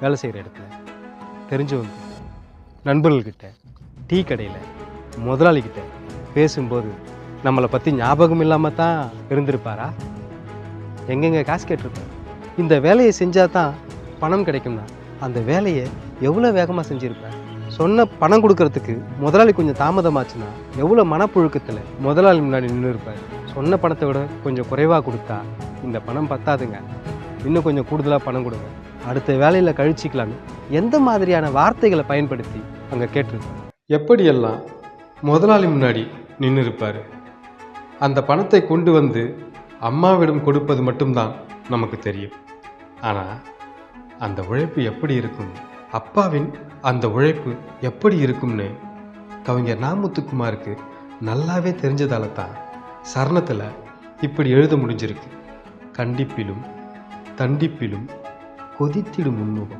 வேலை செய்கிற இடத்துல, தெரிஞ்சவங்க, நண்பர்கள்கிட்ட, டீ கடையில், முதலாளிகிட்ட பேசும்போது நம்மளை பற்றி ஞாபகம் இல்லாமல் தான் இருந்திருப்பாரா? எங்கெங்கே காசு கேட்டிருப்பார்? இந்த வேலையை செஞ்சால் தான் பணம் கிடைக்கும்னா அந்த வேலையை எவ்வளோ வேகமாக செஞ்சுருப்பார்? சொன்ன பணம் கொடுக்கறதுக்கு முதலாளி கொஞ்சம் தாமதமாச்சுன்னா எவ்வளோ மனப்புழுக்கத்தில் முதலாளி முன்னாடி நின்று இருப்பார். சொன்ன பணத்தை விட கொஞ்சம் குறைவாக கொடுத்தா இந்த பணம் பத்தாதுங்க, இன்னும் கொஞ்சம் கூடுதலாக பணம் கொடுங்க, அடுத்த வேலையில் கழிச்சிக்கலான்னு எந்த மாதிரியான வார்த்தைகளை பயன்படுத்தி அங்கே கேட்டிருப்பார்? எப்படியெல்லாம் முதலாளி முன்னாடி நின்று இருப்பார்? அந்த பணத்தை கொண்டு வந்து அம்மாவிடம் கொடுப்பது மட்டும்தான் நமக்கு தெரியும். ஆனால் அந்த உழைப்பு எப்படி இருக்கும், அப்பாவின் அந்த உழைப்பு எப்படி இருக்கும்னு கவிஞர் நா. முத்துக்குமாருக்கு நல்லாவே தெரிஞ்சதால தான் சரணத்தில் இப்படி எழுத முடிஞ்சிருக்கு. கண்டிப்பிலும் தண்டிப்பிலும் கொதித்திடும் உன்முகம்.